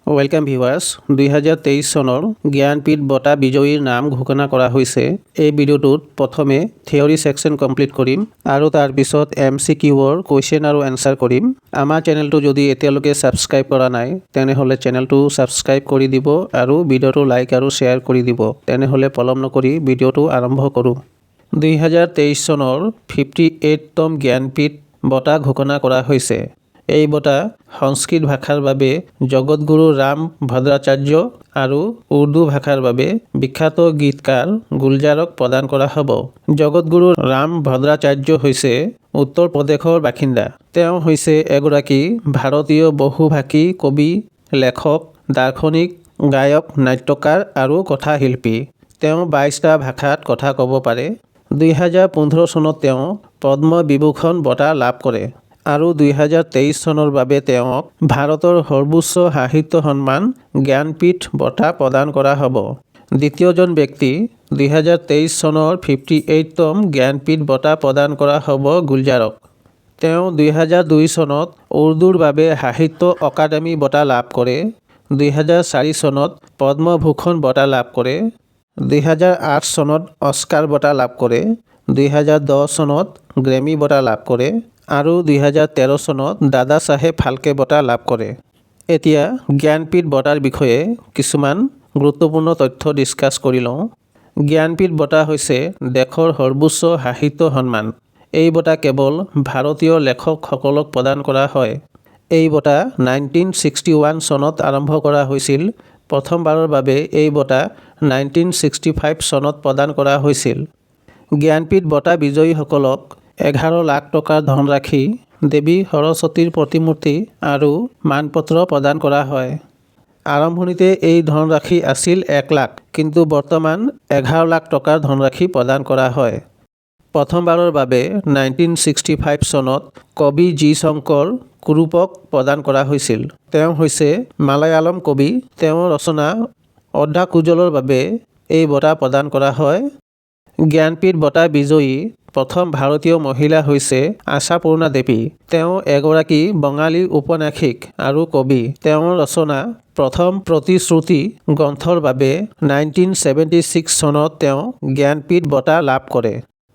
Welcome viewers 2023 চনৰ জ্ঞানপীঠ বঁটা বিজয়ীৰ নাম ঘোষণা কৰা হৈছে। এই ভিডিঅ'টোত প্ৰথমে থিয়ৰী সেকশন কমপ্লিট কৰিম আৰু তাৰ পিছত MCQৰ কোৱেশ্চন আৰু এনসাৰ কৰিম। আমাৰ চেনেলটো যদি এতিয়ালৈকে সাবস্ক্ৰাইব কৰা নাই তেনেহলে চেনেলটো সাবস্ক্ৰাইব কৰি দিব আৰু ভিডিঅ'টো লাইক আৰু শেয়াৰ কৰি দিব। তেনেহলে পলম নকৰি ভিডিঅ'টো আৰম্ভ কৰোঁ। 2023 চনৰ 58তম জ্ঞানপীঠ বঁটা ঘোষণা কৰা হৈছে। এই বঁটা সংস্কৃত ভাষাৰ বাবে জগতগুৰু ৰাম ভদ্ৰাচাৰ্য আৰু উৰ্দু ভাষাৰ বাবে বিখ্যাত গীতকাৰ গুলজাৰক প্ৰদান কৰা হ'ব। জগতগুৰু ৰাম ভদ্ৰাচাৰ্য হৈছে উত্তৰ প্ৰদেশৰ বাসিন্দা। তেওঁ হৈছে এগৰাকী ভাৰতীয় বহুভাষী কবি, লেখক, দাৰ্শনিক, গায়ক, নাট্যকাৰ আৰু কথাশিল্পী। তেওঁ 22টা ভাষাত কথা ক'ব পাৰে। 2015 চনত তেওঁ পদ্ম বিভূষণ বঁটা লাভ কৰে আৰু 2023 চনৰ বাবে তেওঁক ভাৰতৰ সৰ্বোচ্চ সাহিত্য সন্মান জ্ঞানপীঠ বঁটা প্ৰদান কৰা হ'ব। দ্বিতীয়জন ব্যক্তি 2023 চনৰ 58তম জ্ঞানপীঠ বঁটা প্ৰদান কৰা হ'ব গুলজাৰক। তেওঁ 2002 চনত উৰ্দুৰ বাবে সাহিত্য অকাডেমী বঁটা লাভ কৰে। 2004 চনত পদ্মভূষণ বঁটা লাভ কৰে। 2008 চনত অস্কাৰ বঁটা লাভ কৰে। 2010 চনত গ্ৰেমী বঁটা লাভ কৰে আৰু 2013 চনত দাদা চাহেব ফাল্কে বঁটা লাভ কৰে। এতিয়া জ্ঞানপীঠ বঁটাৰ বিষয়ে কিছুমান গুৰুত্বপূৰ্ণ তথ্য ডিসকাস কৰি লওঁ। জ্ঞানপীঠ বঁটা হৈছে দেশৰ সৰ্বোচ্চ সাহিত্য সন্মান। এই বঁটা কেৱল ভাৰতীয় লেখকসকলক প্ৰদান কৰা হয়। এই বঁটা 1961 চনত আৰম্ভ কৰা হৈছিল। প্ৰথমবাৰৰ বাবে এই বঁটা 1965 চনত প্ৰদান কৰা হৈছিল। জ্ঞানপীঠ বঁটা বিজয়ীসকলক 11 লাখ টকাৰ ধনৰাশি, দেৱী সৰস্বতীৰ প্ৰতিমূৰ্তি আৰু মানপত্ৰ প্ৰদান কৰা হয়। আৰম্ভণিতে এই ধনৰাশি আছিল 1 লাখ, কিন্তু বৰ্তমান 11 লাখ টকাৰ ধনৰাশি প্ৰদান কৰা হয়। প্ৰথমবাৰৰ বাবে 1965 চনত কবি জি শংকৰ কুৰুপক প্ৰদান কৰা হৈছিল। তেওঁ হৈছে মালায়ালম কবি। তেওঁৰ ৰচনা অৰ্ধাকুজলৰ বাবে এই বঁটা প্ৰদান কৰা হয়। জ্ঞানপীঠ বঁটা বিজয়ী প্ৰথম ভাৰতীয় মহিলা হৈছে আশাপূৰ্ণা দেৱী। তেওঁ এগৰাকী বঙালী ঔপন্যাসিক আৰু কবি। তেওঁৰ ৰচনা প্ৰথম প্ৰতিশ্ৰুতি গ্ৰন্থৰ বাবে 1976 চনত তেওঁ জ্ঞানপীঠ বঁটা লাভ কৰে।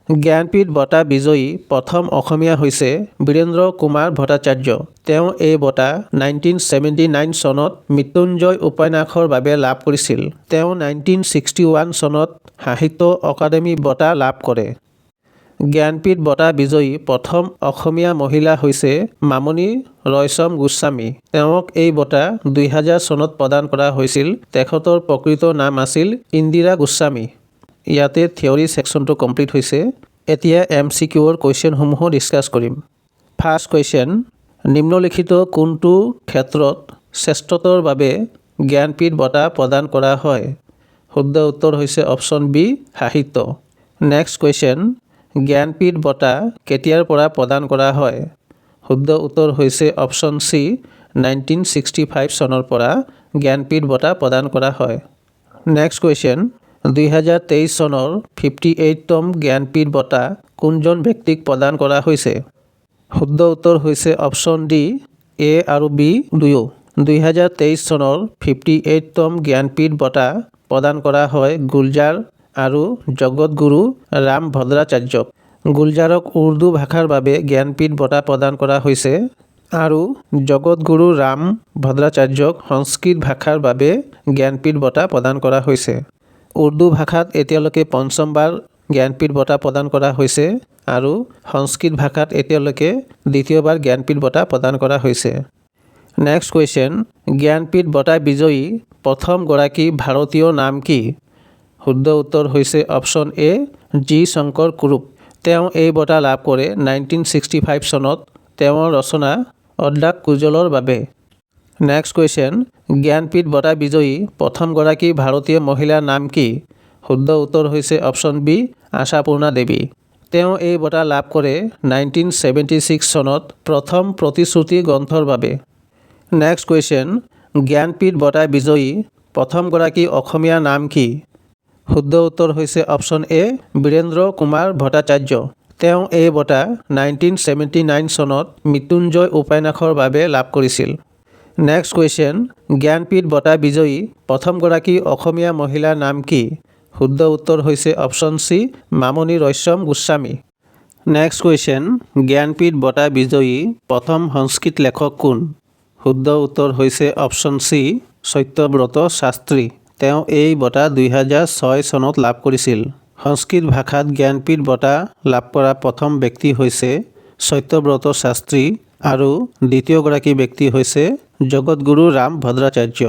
জ্ঞানপীঠ বঁটা বিজয়ী প্ৰথম অসমীয়া হৈছে বীৰেন্দ্ৰ কুমাৰ ভট্টাচাৰ্য। তেওঁ এই বঁটা 1979 চনত মৃত্যুঞ্জয় উপন্যাসৰ বাবে লাভ কৰিছিল। তেওঁ 1961 চনত সাহিত্য অকাডেমী বঁটা লাভ কৰে। জ্ঞানপীঠ বঁটা বিজয়ী প্ৰথম অসমীয়া মহিলা হৈছে মামণি ৰয়ছম গোস্বামী। তেওঁক এই বঁটা 2000 চনত প্ৰদান কৰা হৈছিল। তেখেতৰ প্ৰকৃত নাম আছিল ইন্দিৰা গোস্বামী। ইয়াতে থিয়ৰী সেকশনটো কমপ্লিট হৈছে। এতিয়া MCQৰ কোৱেশ্চনসমূহ ডিসকাস কৰিম। ফাৰ্ষ্ট কোৱেশ্চন, নিম্নলিখিত কোনটো ক্ষেত্ৰত শ্ৰেষ্ঠতাৰ বাবে জ্ঞানপীঠ বঁটা প্ৰদান কৰা হয়? শুদ্ধ উত্তৰ হৈছে অপশ্যন বি, সাহিত্য। নেক্সট কোৱেশ্চন, জ্ঞানপীঠ বঁটা কেতিয়াৰ পৰা প্ৰদান কৰা হয়? শুদ্ধ উত্তৰ হৈছে অপশ্যন চি, 1965 চনৰ পৰা জ্ঞানপীঠ বঁটা প্ৰদান কৰা হয়। নেক্সট কোৱেশ্চন, 2023 চনৰ 58তম জ্ঞানপীঠ বঁটা কোনজন ব্যক্তিক প্ৰদান কৰা হৈছে? শুদ্ধ উত্তৰ হৈছে অপশ্যন ডি, এ আৰু বি দুয়ো। 2023 চনৰ 58তম জ্ঞানপীঠ বঁটা প্ৰদান কৰা হয় গুলজাৰ আৰু জগতগুৰু ৰাম ভদ্ৰাচাৰ্যক। গুলজাৰক উৰ্দু ভাষাৰ বাবে জ্ঞানপীঠ বঁটা প্ৰদান কৰা হৈছে আৰু জগতগুৰু ৰাম ভদ্ৰাচাৰ্যক সংস্কৃত ভাষাৰ বাবে জ্ঞানপীঠ বঁটা প্ৰদান কৰা হৈছে। উৰ্দু ভাষাত এতিয়ালৈকে পঞ্চমবাৰ জ্ঞানপীঠ বঁটা প্ৰদান কৰা হৈছে আৰু সংস্কৃত ভাষাত এতিয়ালৈকে দ্বিতীয়বাৰ জ্ঞানপীঠ বঁটা প্ৰদান কৰা হৈছে। নেক্সট কুৱেশ্চন, জ্ঞানপীঠ বঁটা বিজয়ী প্ৰথম গৰাকী ভাৰতীয় নাম কি? শুদ্ধ উত্তৰ হৈছে option A, G Shankar Kurup. তেওঁ এই বঁটা লাভ কৰে 1965 চনত তেওঁৰ ৰচনা অৰ্ধাকুজলৰ বাবে। নেক্সট কুৱেশ্চন, জ্ঞানপীঠ বঁটা বিজয়ী প্ৰথমগৰাকী ভাৰতীয় মহিলাৰ নাম কি? শুদ্ধ উত্তৰ হৈছে অপশ্যন বি, আশাপূৰ্ণা দেৱী। তেওঁ এই বঁটা লাভ কৰে 1976 চনত প্ৰথম প্ৰতিশ্ৰুতি গ্ৰন্থৰ বাবে। নেক্সট কুৱেশ্চন, জ্ঞানপীঠ বঁটা বিজয়ী প্ৰথমগৰাকী অসমীয়া নাম কি? শুদ্ধ উত্তৰ হৈছে অপশ্যন এ, বীৰেন্দ্ৰ কুমাৰ ভট্টাচাৰ্য। তেওঁ এই বঁটা 1979 চনত মৃত্যুঞ্জয় উপন্যাসৰ বাবে লাভ কৰিছিল। নেক্সট কুৱেশ্যন, জ্ঞানপীঠ বঁটা বিজয়ী প্ৰথমগৰাকী অসমীয়া মহিলাৰ নাম কি? শুদ্ধ উত্তৰ হৈছে option C, Mamoni Raisom Goswami. Next question, Jnanpith বঁটা বিজয়ী প্ৰথম সংস্কৃত লেখক কোন? শুদ্ধ উত্তৰ হৈছে অপশ্যন চি, সত্যব্ৰত শাস্ত্ৰী। তেওঁ এই বঁটা 2006 চনত লাভ কৰিছিল। সংস্কৃত ভাষাত জ্ঞানপীঠ বঁটা লাভ কৰা প্ৰথম ব্যক্তি হৈছে সত্যব্ৰত শাস্ত্ৰী আৰু দ্বিতীয়গৰাকী ব্যক্তি হৈছে জগতগুৰু ৰাম ভদ্ৰাচাৰ্য।